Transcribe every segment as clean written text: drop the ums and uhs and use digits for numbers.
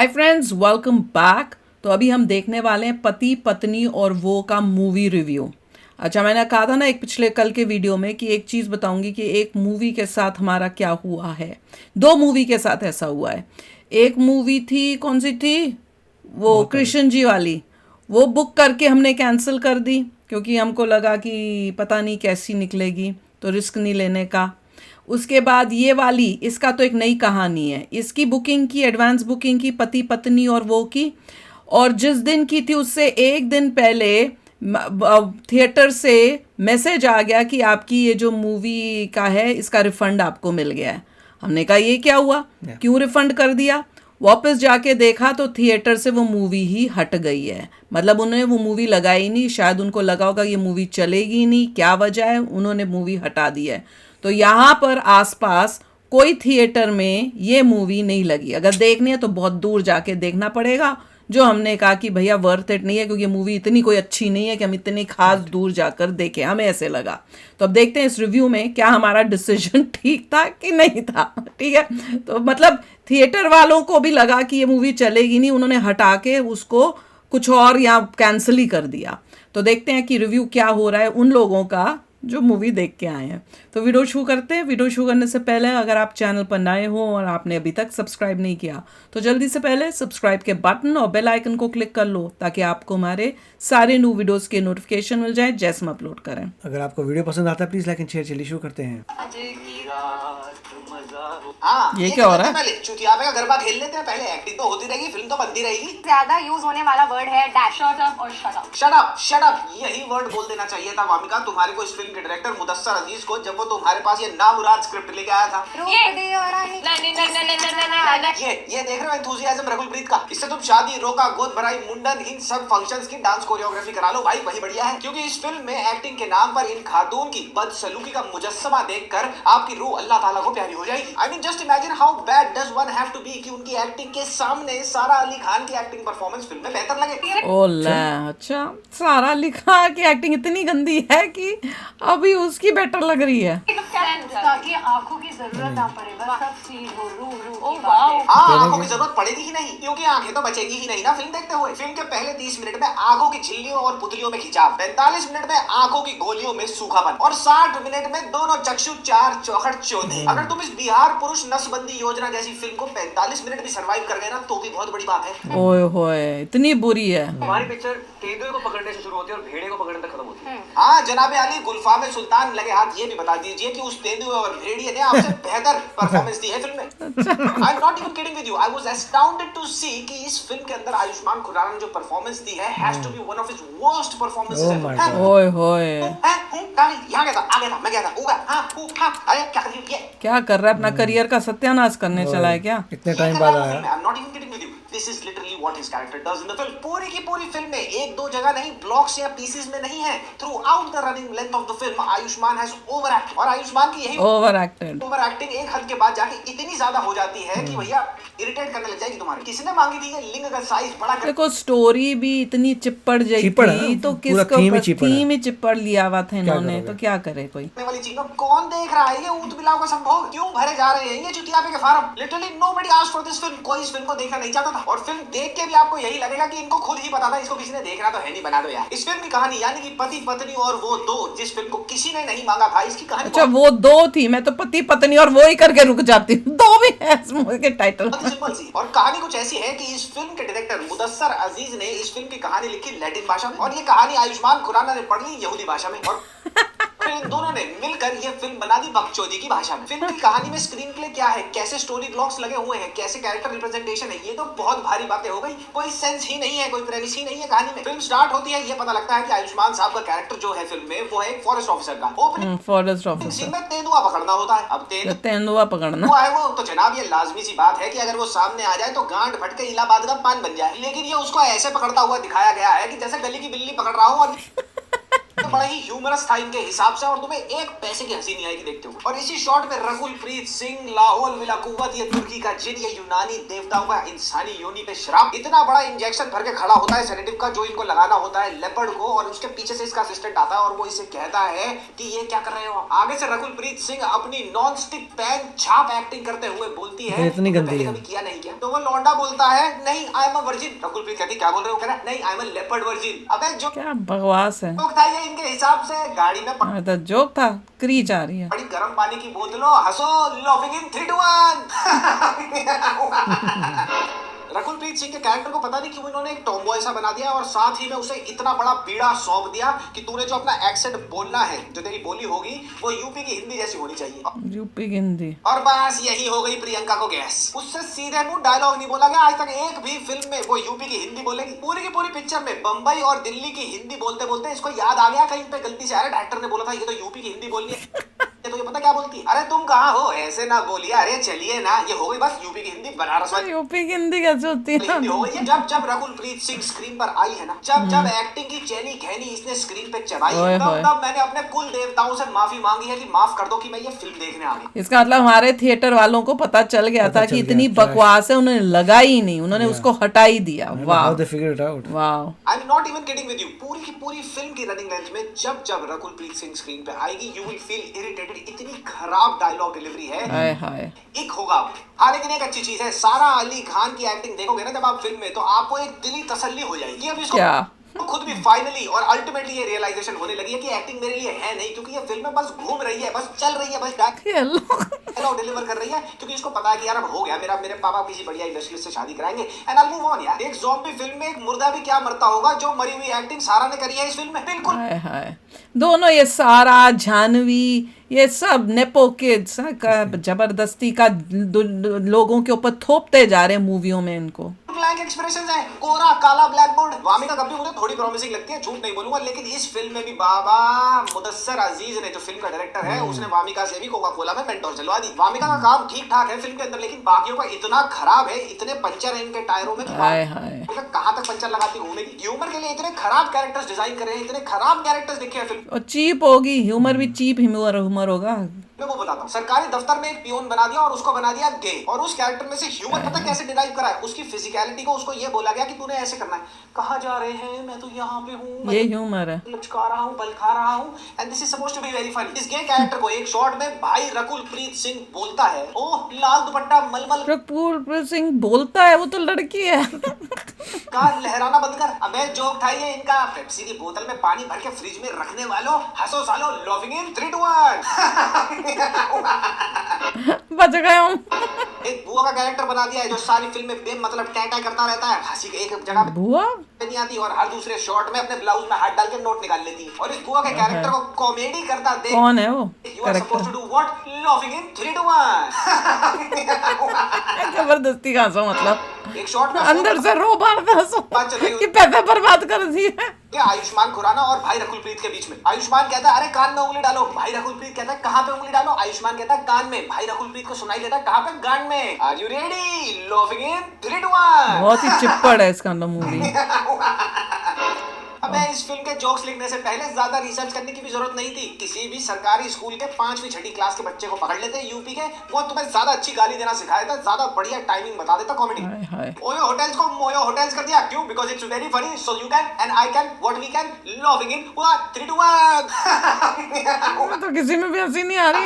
Hi friends, welcome back. तो अभी हम देखने वाले हैं पति पत्नी और वो का मूवी रिव्यू। अच्छा, मैंने कहा था ना एक पिछले कल के वीडियो में कि एक चीज़ बताऊंगी कि एक मूवी के साथ हमारा क्या हुआ है। दो मूवी के साथ ऐसा हुआ है। एक मूवी थी, कौन सी थी वो, कृष्ण जी वाली। वो बुक करके हमने कैंसिल कर दी क्योंकि हमको लगा कि पता नहीं कैसी निकलेगी, तो रिस्क नहीं लेने का। उसके बाद ये वाली, इसका तो एक नई कहानी है। इसकी बुकिंग की, एडवांस बुकिंग की पति पत्नी और वो की, और जिस दिन की थी उससे एक दिन पहले थिएटर से मैसेज आ गया कि आपकी ये जो मूवी का है इसका रिफंड आपको मिल गया है। हमने कहा ये क्या हुआ, क्यों रिफंड कर दिया। वापस जाके देखा तो थिएटर से वो मूवी ही हट गई है। मतलब उन्होंने वो मूवी लगाई नहीं, शायद उनको लगा होगा ये मूवी चलेगी नहीं, क्या वजह है, उन्होंने मूवी हटा दी है। तो यहाँ पर आसपास कोई थिएटर में ये मूवी नहीं लगी। अगर देखनी है तो बहुत दूर जाके देखना पड़ेगा, जो हमने कहा कि भैया वर्थ इट नहीं है, क्योंकि मूवी इतनी कोई अच्छी नहीं है कि हम इतनी खास दूर जाकर देखें, हमें ऐसे लगा। तो अब देखते हैं इस रिव्यू में क्या हमारा डिसीजन ठीक था कि नहीं था। ठीक है, तो मतलब थिएटर वालों को भी लगा कि ये मूवी चलेगी नहीं, उन्होंने हटा के उसको कुछ और या कैंसिल ही कर दिया। तो देखते हैं कि रिव्यू क्या हो रहा है उन लोगों का जो मूवी देख के आए हैं। तो वीडियो शुरू करते हैं। वीडियो शुरू करने से पहले अगर आप चैनल पर नए हो और आपने अभी तक सब्सक्राइब नहीं किया तो जल्दी से पहले सब्सक्राइब के बटन और बेल आइकन को क्लिक कर लो, ताकि आपको हमारे सारे न्यू वीडियोस के नोटिफिकेशन मिल जाए जैसे हम अपलोड करें। अगर आपको वीडियो पसंद आता है प्लीज लाइक एंड शेयर। चलिए शुरू करते हैं। ये क्या हो रहा है? पहले चुतिया का गरबा खेल लेते हैं, पहले एक्टिंग तो होती रहेगी, फिल्म तो बनती रहेगी। ज्यादा यूज होने वाला वर्ड है डैश। शट अप और shut up. Shut up, shut up, यही वर्ड बोल देना चाहिए था वामिका तुम्हारे को, इस फिल्म के डायरेक्टर मुदस्सर अजीज को, जब वो तुम्हारे पास ये नामुराद स्क्रिप्ट लेके आया था। ये देख रहे हो एंथुसियाज्म रघुलप्रीत का? इससे तुम शादी, रोका, गोद भराई, मुंडन, इन सब फंक्शंस की डांस कोरियोग्राफी करा लो भाई, वही बढ़िया है। क्योंकि इस फिल्म में एक्टिंग के नाम पर इन खातून की बदसलूकी का मुजस्समा देखकर आपकी रूह अल्लाह ताला को प्यारी हो जाएगी। I mean just imagine how bad does one have to be कि उनकी एक्टिंग के सामने सारा अली खान की एक्टिंग परफॉर्मेंस फिल्म में बेहतर लगे। ओला, अच्छा, सारा अली खान की एक्टिंग इतनी गंदी है कि अभी उसकी बेटर लग रही है। ताकि आंखों की जरूरत ना पड़े, बस सब चीज हो, रूह की हाँ, बातें। आंखों की जरूरत पड़ेगी ही नहीं, क्योंकि आंखें तो बचेगी ही नहीं ना फिल्म देखते हुए। फिल्म के पहले 30 मिनट में आंखों की झिल्लियों और पुतलियों में खिंचाव, 45 मिनट में आंखों की गोलियों में सूखापन, और 60 मिनट में दोनों चक्षु चार चौखट चौधे। अगर तुम इस बिहार पुरुष नसबंदी योजना जैसी फिल्म को 45 मिनट भी सर्वाइव कर गए ना, तो भी बहुत बड़ी बात है। ओए होए, इतनी बुरी है। हमारी पिक्चर तेंदुए को पकड़ने से शुरू होती है और भेड़े को पकड़ने तक खत्म होती है। हाँ जनाबे अली, गुल्फा में सुल्तान लगे हाथ ये भी बता दीजिए कि उस तेंदुए और भेड़िए ने आपसे बेहतर परफॉर्मेंस दी है फिल्म में। I am not even kidding with you, I was astounded to see कि इस फिल्म के अंदर आयुष्मान खुराना ने जो परफॉर्मेंस दी है has to be one of his worst performances ever. ओए होए, यहाँ गया था, आ गया था, मैं गया था, होगा, हाँ, अरे क्या कर रही है ये? क्या कर रहा है, अपना करियर का सत्यानाश करने चला है क्या? इतने टाइम बाद आया। आई am not even kidding with you, this is literally what his character does in the film. पूरी की पूरी फिल्म में एक दो जगह नहीं, ब्लॉक्स या पीसेस में नहीं है, through out the running length of the film Ayushman has over act. और आयुष्मान की यही ओवर एक्टेड, ओवर एक्टिंग एक हद के बाद जाके इतनी ज्यादा हो जाती है कि भैया इरिटेट करने लग जाएगी तुम्हारे। किसने मांगी थी ये लिंग का साइज बड़ा कर? देखो स्टोरी भी इतनी चिप्पड़ जैसी थी, तो किसको थीम ही चिप्पड़ लिया हुआ था इन्होंने, तो क्या करे कोई। वाली चीज में कौन देख रहा है ये ऊंट बिलाव का संभोग? क्यों भरे जा रहे हैं ये चुतियापे के farm? Literally nobody asked for this film. कोई इस फिल्म को देखना नहीं चाहता था, और फिल्म देख के भी आपको यही लगेगा कि इनको खुद ही पता था इसको किसी ने देखना तो है नहीं, बना दो यार। इस फिल्म की कहानी यानी कि पति पत्नी और वो दो, जिस फिल्म को किसी ने नहीं मांगा था, इसकी कहानी अच्छा वो दो थी, मैं तो पति पत्नी और वो ही करके रुक जाती हूँ। दो भी है इस मूवी के टाइटल। बहुत सिंपल सी, और कहानी कुछ ऐसी है कि इस फिल्म के डायरेक्टर मुदस्सर अजीज ने इस फिल्म की कहानी लिखी लैटिन भाषा में, और ये कहानी आयुष्मान खुराना ने पढ़ी यहूदी भाषा में, और फिर इन दोनों ने मिलकर ये फिल्म बना दी बकचोदी की भाषा में। फिल्म की कहानी में स्क्रीन प्ले क्या है, कैसे स्टोरी ब्लॉक्स लगे हुए हैं, कैसे कैरेक्टर रिप्रेजेंटेशन है, ये तो बहुत भारी बातें हो गई। कोई सेंस ही नहीं है, कोई प्रेमिस ही नहीं है कहानी में। फिल्म स्टार्ट होती है, ये पता लगता है कि आयुष्मान साहब का कैरेक्टर जो है फिल्म में वो है एक फॉरेस्ट ऑफिसर का। ओपनिंग फॉरेस्ट सीन ऑफिसर में तेंदुआ पकड़ना होता है। अब तेंदुआ पकड़ना वो है वो तो जनाब ये लाजमी सी बात है कि अगर वो सामने आ जाए तो गांड फट के इलाहाबाद का पान बन जाए, लेकिन ये उसको ऐसे पकड़ता हुआ दिखाया गया है कि जैसे गली की बिल्ली पकड़ रहा हो, और बड़ा ही ह्यूमरस था इनके हिसाब से और तुम्हें एक पैसे की हंसी नहीं आएगी देखते हुए। और इसी शॉट में रकुल प्रीत सिंह, लाहौल विला कुव्वत, ये तुर्की का जिन, ये यूनानी देवताओं का इंसानी योनि पे श्राप, इतना बड़ा इंजेक्शन भर के खड़ा होता है सेडेटिव का जो इनको लगाना होता है लेपर्ड को, और उसके पीछे से इसका असिस्टेंट आता है और वो इसे कहता है कि ये क्या कर रहे हो। आगे से रकुल प्रीत सिंह अपनी नॉन स्टिक पैन छाप एक्टिंग करते हुए बोलती है इतनी गंदी है। कभी किया नहीं किया। तो वो लौंडा बोलता है नहीं I am a virgin. Rakul Preet कहती क्या बोल रहे हो, कह रहा नहीं I am a leopard virgin. अबे जो क्या बकवास है। जोक था ये इनके हिसाब से। गाड़ी में हाँ, तो जोक था, क्रीच आ रही है। बड़ी गर्म पानी की बोतलों, हंसो, लॉफिंग इन 3 2 1। रकुल प्रीत सिंह के कैरेक्टर को पता नहीं क्यों इन्होंने एक टॉमबॉय सा बना दिया और साथ ही में उसे इतना बड़ा बीड़ा सौंप दिया कि तूने जो अपना एक्सेंट बोलना है, जो तेरी बोली होगी वो यूपी की हिंदी जैसी होनी चाहिए। यूपी की हिंदी। और बस यही हो गई प्रियंका को गैस। उससे सीधे मुंह डायलॉग नहीं बोला गया आज तक एक भी फिल्म में वो यूपी की हिंदी बोलेगी। पूरी की पूरी पिक्चर में बंबई और दिल्ली की हिंदी बोलते बोलते इसको याद आ गया कहीं पे गलती से, अरे डायरेक्टर ने बोला था ये तो यूपी की हिंदी बोलनी है। तो ये पता क्या बोलती है, अरे तुम कहाँ हो, ऐसे ना बोलिए, अरे चलिए ना। ये हो गई बस यूपी की हिंदी, बनारस वाली यूपी की हिंदी कैसे होती है? हिंदी हो गई है। जब जब रकुल प्रीत सिंह स्क्रीन पर आई है ना, जब जब एक्टिंग की चैनी खैनी इसने स्क्रीन पे चबाई है, तब तब मैंने अपने कुल देवताओं से माफी मांगी है कि माफ कर दो कि मैं ये फिल्म देखने आ गई। इसका मतलब हमारे थिएटर वालों को पता चल गया था कि इतनी बकवास है, उन्होंने लगाई ही नहीं, उन्होंने उसको हटा ही दिया। वाह, How they figured it out. वाह। आई am not even kidding with you. पूरी की पूरी फिल्म की रनिंग लेंथ में जब जब रकुल प्रीत सिंह स्क्रीन पे आएगी यू विल फील इरिटेटेड। इतनी खराब डायलॉग डिलीवरी है, हाय हाय। एक होगा। हाँ लेकिन एक अच्छी चीज है, सारा अली खान की एक्टिंग देखोगे ना जब आप फिल्म में, तो आपको एक दिली तसल्ली हो जाएगी। अब इसको क्या? खुद भी फाइनली और अल्टीमेटली ये रियलाइजेशन होने लगी है कि एक्टिंग मेरे लिए है नहीं, क्योंकि ये फिल्म में बस घूम रही है, बस चल रही है, बस डायलॉग डिलीवर कर रही है, क्योंकि इसको पता है कि यार अब हो गया मेरा, मेरे पापा किसी बढ़िया इंडस्ट्री से शादी कराएंगे एंड आई मूव ऑन। यार एक ज़ॉम्बी फिल्म में एक मुर्दा भी क्या मरता होगा, जो मरी हुई एक्टिंग सारा ने करी है इस फिल्म में। बिल्कुल हाय हाय। दोनों ये सारा, जानवी, ये सब नेपो किड्स का जबरदस्ती का लोगों के ऊपर थोपते जा रहे हैं मूवियों में इनको। ब्लैंक एक्सप्रेशंस हैं, कोरा काला ब्लैक बोर्ड। वामिका कभी मुझे थोड़ी प्रॉमिसिंग लगती है, झूठ नहीं बोलूंगा, लेकिन इस फिल्म में भी बाबा मुदस्सर अजीज ने, जो फिल्म का डायरेक्टर है, उसने वामिका से भी कोका कोला में मेंटोर चलवा दी। वामिका का काम ठीक ठाक है फिल्म के अंदर, लेकिन बाकियों का इतना खराब है, इतने पंचर है इनके टायरों में, हाय हाय। कहां तक पंचर लगाती घूमेगी। ह्यूमर के लिए इतने खराब कैरेक्टर्स डिजाइन करे हैं, इतने खराब कैरेक्टर्स लिखे हैं फिल्म। और चीप होगी, ह्यूमर भी चीप ह्यूमर होगा। मैं वो बताता हूँ, सरकारी दफ्तर में एक पियोन बना दिया और उसको बना दिया गे, और उस कैरेक्टर में से ह्यूमर पता कैसे डिराइव करा है, उसकी फिजिकलिटी को उसको ये बोला गया कि तूने ऐसे करना है। कहाँ जा रहे हैं, मैं तो यहाँ पे हूँ, ये ह्यूमर है। लचका रहा हूँ, बल खा रहा हूँ, and this is supposed to be very funny. इस गे कैरेक्टर को एक शॉट में भाई रकुल प्रीत सिंह बोलता है, ओह लाल दुपट्टा मलमल रकुल सिंह बोलता है, वो तो लड़की है। का लहराना बंद कर। अबे जोक था ये इनका। पेप्सी की बोतल में पानी भर के फ्रिज में रखने वालों, हंसो सालो, लॉफिंग इन 3 2 1। बच गए हम। एक बुआ का कैरेक्टर बना दिया है जो सारी फिल्म में बेमतलब टैटा करता रहता है, हंसी के एक जगह बुआ पे नहीं आती और हर दूसरे शॉट में अपने ब्लाउज में हाथ डाल के नोट निकाल लेती है। और इस बुआ के कैरेक्टर को कॉमेडी करता देख कौन है वो you are supposed to do what, laughing in 3 2 1। जबरदस्ती का हंसो, मतलब एक शॉट में अंदर से रो बार हंसो बात चल रही कि पैसे बर्बाद कर दिए। आयुष्मान खुराना और भाई रकुल प्रीत के बीच में। आयुष्मान कहता है अरे कान में उंगली डालो, भाई रकुल प्रीत कहता है कहाँ पे उंगली डालो, आयुष्मान कहता है कान में, भाई रकुल प्रीत को सुनाई देता है कहाँ पे, गान में। Are you ready, laughing in 3 2 1। बहुत ही चिप्पड़ है इसका मूवी। अबे इस फिल्म के जोक्स लिखने से पहले ज्यादा रिसर्च करने की भी जरूरत नहीं थी। किसी भी सरकारी स्कूल के 5वीं 6ठी क्लास के बच्चे को पकड़ लेते यूपी के, वो तुम्हें ज्यादा अच्छी गाली देना सिखा देता, ज्यादा बढ़िया टाइमिंग बता देता कॉमेडी। ओयो होटल्स को मोयो होटल्स कर दिया, क्यों? Because it's very funny, so you can and I can, what we can, laughing in 3 2 1। तो किसी में भी हंसी नहीं आ रही,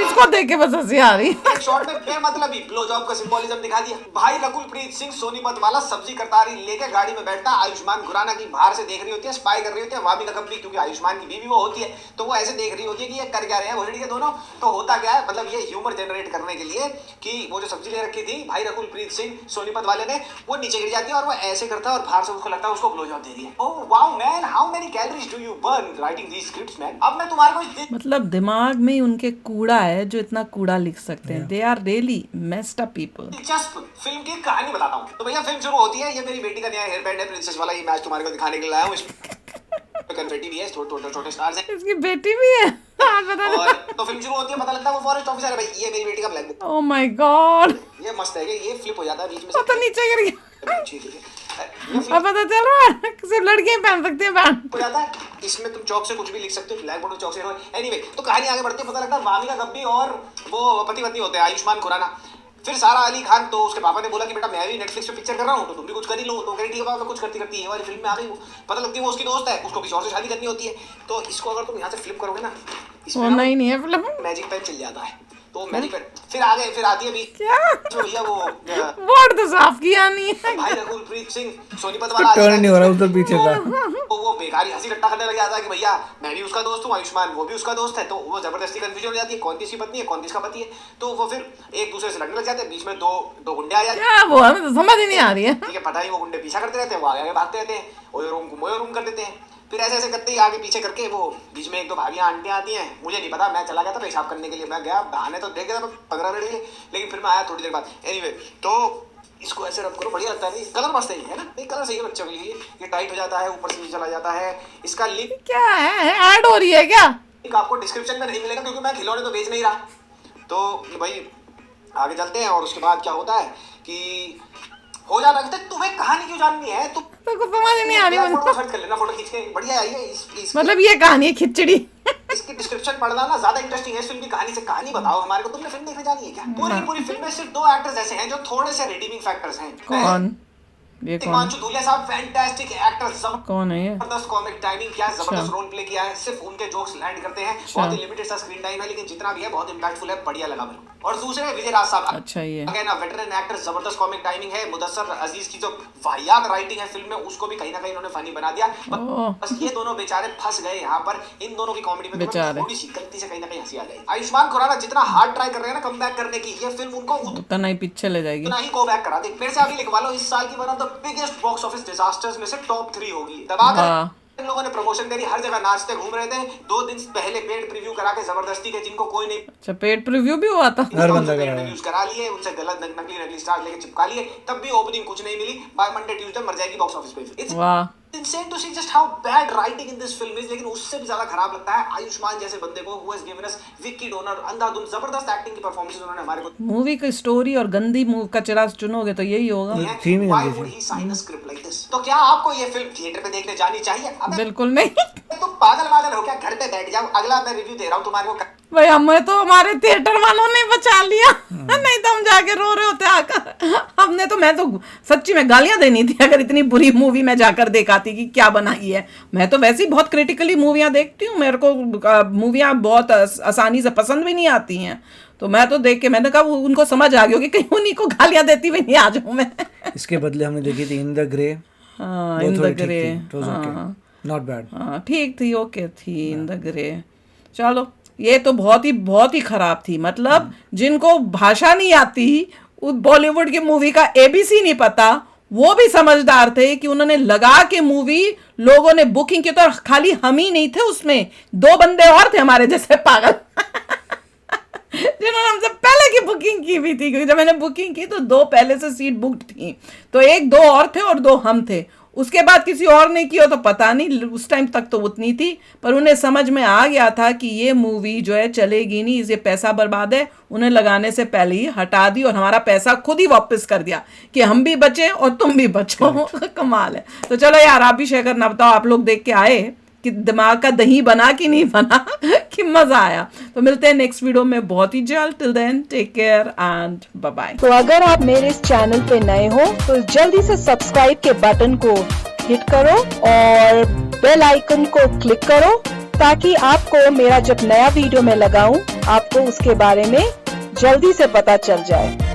इसको देख के बस हंसी आ रही। एक शॉट में बेमतलबी ब्लो जॉब का सिंबोलिज्म दिखा दिया। भाई रकुल प्रीत सिंह सोनीपत वाला सब्जी करतारी लेके गाड़ी में बैठता, आयुष्मान खुराना की बाहर से देख रही होती है, स्पाई कर रही होती है। वामिका कभी, क्योंकि आयुष्मान की बीवी वो होती है, तो वो ऐसे देख रही होती है कि ये कर क्या रहे हैं भोसड़ी के दोनों। तो होता क्या है, मतलब ये ह्यूमर जनरेट करने के लिए कि वो जो सब्जी ले रखी थी भाई रकुल प्रीत सिंह सोनीपत वाले ने, वो नीचे गिर जाती है और वो ऐसे करता है और बाहर से उसको लगता है उसको ब्लो जॉब दे रही है। Oh wow man, how many calories do you burn writing these scripts man. अब मैं तुम्हारे को मतलब दिमाग में उनके कूड़ा है जो इतना कूड़ा लिख सकते हैं। They are really messed up people. दिलचस्प फिल्म की कहानी बताता हूँ। तो भैया फिल्म शुरू होती है, ये मेरी बेटी का नया हेयर बैंड है प्रिंसेस वाला, ये मैच तुम्हारे को दिखाने के लिए लाया हूँ। कन्फेटी भी है, छोटे स्टार्स हैं। इसकी बेटी भी है। और तो फिल्म शुरू होती है, पता लगता है वो फॉरेस्ट ऑफिसर है। भाई ये मेरी बेटी का black book. Oh my God, ये मस्त है कि ये फ्लिप हो जाता है बीच में से। पता नीचे गिर गया। ठीक है, ये अब पता चल रहा है सिर्फ लड़कियां पहन सकती हैं बैंड। हो जाता है इसमें तुम चौक से कुछ भी लिख सकते हो, ब्लैक बोर्ड में चौक से। एनीवे, तो कहानी आगे बढ़ती है, पता लगता है वामिका गब्बी और वो पति पत्नी होते हैं, आयुष्मान खुराना। फिर सारा अली खान, तो उसके पापा ने बोला कि बेटा मैं भी नेटफ्लिक्स पे पिक्चर कर रहा हूँ तो तुम भी कुछ कर ही लो। तो कह ठीक है पापा, मैं कुछ करती करती ये वाली फिल्म में आ गई। वो पता लगती है वो उसकी दोस्त है, उसको किसी और से शादी करनी होती है। तो इसको अगर तुम यहाँ से फ्लिप करोगे ना, इसमें नहीं है फिल्म, मैजिक पेन चल जाता है। तो मैजिक पेन फिर आती है भी जो भैया वो वर्ड तो साफ किया नहीं है। भाई रघुलप्रीत सिंह सोनीपत वाला टर्न नहीं हो रहा उधर पीछे का। तो वो बेकारी हंसी रट्टा करने लग जाता है कि भैया मैं भी उसका दोस्त हूँ, आयुष्मान वो भी उसका दोस्त है। तो वो जबरदस्ती कंफ्यूजन हो जाती है कौन किसकी पत्नी है कौन किसका पति है। तो वो फिर एक दूसरे से लड़ने लग जाते हैं, बीच में दो गुंडे आ जाते हैं। क्या वो हमें तो समझ ही नहीं आ रही है। ठीक है, पता ही वो गुंडे पीछा करते रहते हैं, वो आगे भागते रहते हैं, ओयो रूम कर देते हैं। फिर ऐसे करते ही आगे पीछे करके वो बीच में एक दो भाभियां आंटियां आती हैं। मुझे नहीं पता, मैं चला गया था पेशाब करने के लिए, मैं गया बहाने तो देख गया था 15 मिनट के लिए, लेकिन फिर मैं आया थोड़ी देर बाद। एनीवे, तो इसको ऐसे रब करो, बढ़िया लगता है। कलर मस्त है ना, नहीं कलर सही है बच्चों के लिए। ये टाइट हो जाता है, ऊपर से नीचे चला जाता है। इसका लिंक क्या है, ऐड हो रही है क्या? आपको डिस्क्रिप्शन में नहीं मिलेगा क्योंकि मैं खिलौने तो बेच नहीं रहा। तो भाई आगे चलते हैं और उसके बाद क्या होता है कि हो जाता है। तुम्हें कहानी क्यों जाननी है? तुम तो समझ नहीं आ रही फोटो सर्च कर लेना, फोटो खींच के बढ़िया आई है। मतलब ये कहानी है खिचड़ी। इसकी डिस्क्रिप्शन पढ़ना ना ज्यादा इंटरेस्टिंग है इस फिल्म की कहानी से। कहानी बताओ हमारे को, तुमने फिल्म देखने जानी है क्या? पूरी फिल्म में सिर्फ 2 एक्टर्स ऐसे हैं जो थोड़े से रिडीमिंग फैक्टर्स हैं। कौन? ये कौन? हिमांशु धूलिया साहब फैंटास्टिक एक्टर, कौन है ये? जबरदस्त कॉमिक टाइमिंग किया है, जबरदस्त रोल प्ले किया है। सिर्फ उनके जोक्स लैंड करते हैं, बहुत ही लिमिटेड सा स्क्रीन टाइम है, लेकिन जितना भी है बहुत इंपैक्टफुल है, बढ़िया लगा मेरे को। और दूसरे विजय राज साहब, अच्छा ये अगेन वेटरन एक्टर, जबरदस्त कॉमिक टाइमिंग है। मुदस्सर अजीज की जो वाहियात राइटिंग है फिल्म में, उसको भी कहीं ना कहीं उन्होंने फनी बना दिया। बस ये दोनों बेचारे फंस गए यहाँ पर। इन दोनों की कॉमेडी में थोड़ी सी गलती से कहीं ना कहीं हंसी आ जाएगी। आयुष्मान खुराना जितना हार्ड ट्राई कर रहे हैं ना कमबैक करने की, ये फिल्म उनको उतना ही पीछे ले जाएगी, उतना ही गो बैक करा दे। मेरे से अभी लिखवा लो, इस साल की one of the biggest box office disasters में से टॉप 3 होगी। दबाकर इन लोगों ने प्रमोशन करी, हर जगह नाचते घूम रहे थे। 2 दिन पहले पेड प्रीव्यू करा के जबरदस्ती के, जिनको कोई नहीं। अच्छा, पेड प्रीव्यू भी हुआ था? हर बंदा करा लिए, उनसे गलत नकली स्टार लेके चिपका लिए, तब भी ओपनिंग कुछ नहीं मिली। बाय मंडे ट्यूसडे मर जाएगी बॉक्स ऑफिस पे। वाह, insane to see just how bad writing in this film is। लेकिन उससे भी ज्यादा खराब लगता है आयुष्मान जैसे बंदे को, who has given us Vicky Donor, Andhadhun, जबरदस्त एक्टिंग की परफॉर्मेंस उन्होंने हमारे को। मूवी की स्टोरी और गंदी मूवी का चिरा चुनोगे तो यही होगा। Why would he sign a script like this? तो क्या आपको ये फिल्म थिएटर पे देखने जानी चाहिए? बिल्कुल नहीं। तुम पागल हो क्या? घर पे बैठ जाओ, अगला मैं रिव्यू दे रहा हूँ तुम्हारे को। भाई हमें तो हमारे थिएटर वालों ने बचा लिया, नहीं तो हम जाके रो रहे होते आकर। मैं तो सच्ची में गालियां देनी थी अगर इतनी बुरी मूवी मैं जाकर देखाती कि क्या बनाई है। मैं तो वैसे ही बहुत क्रिटिकली मूवियां देखती हूँ, मेरे को मूवियां बहुत आसानी से पसंद भी नहीं आती हैं। तो मैं तो देख के मैंने कहा उनको समझ आ गया कि कहीं उन्हीं को गालियां देती हुई नहीं आ जाऊं मैं। इसके बदले हमने देखी थी इन द ग्रे। हाँ, in the grey, not bad. हाँ ठीक थी, ओके थी इन द ग्रे। चलो, ये तो बहुत ही खराब थी। मतलब जिनको भाषा नहीं आती, बॉलीवुड की मूवी का ABC नहीं पता, वो भी समझदार थे कि उन्होंने लगा के मूवी लोगों ने बुकिंग की। तो खाली हम ही नहीं थे उसमें, 2 बंदे और थे हमारे जैसे पागल जिन्होंने हमसे पहले की बुकिंग की भी थी, क्योंकि जब मैंने बुकिंग की तो 2 पहले से सीट बुक्ड थी। तो 1-2 और थे और 2 हम थे। उसके बाद किसी और ने की हो तो पता नहीं, उस टाइम तक तो उतनी थी। पर उन्हें समझ में आ गया था कि ये मूवी जो है चलेगी नहीं, इसे पैसा बर्बाद है। उन्हें लगाने से पहले ही हटा दी और हमारा पैसा खुद ही वापस कर दिया कि हम भी बचे और तुम भी बचो। कमाल है। तो चलो यार, आप भी शेयर करना, बताओ आप लोग देख के आए कि दिमाग का दही बना कि नहीं बना, कि मजा आया। तो मिलते हैं नेक्स्ट वीडियो में बहुत ही जल्द। Till then take care and bye bye. तो अगर आप मेरे इस चैनल पे नए हो तो जल्दी से सब्सक्राइब के बटन को हिट करो और बेल आइकन को क्लिक करो, ताकि आपको मेरा जब नया वीडियो मैं लगाऊं आपको उसके बारे में जल्दी से पता चल जाए।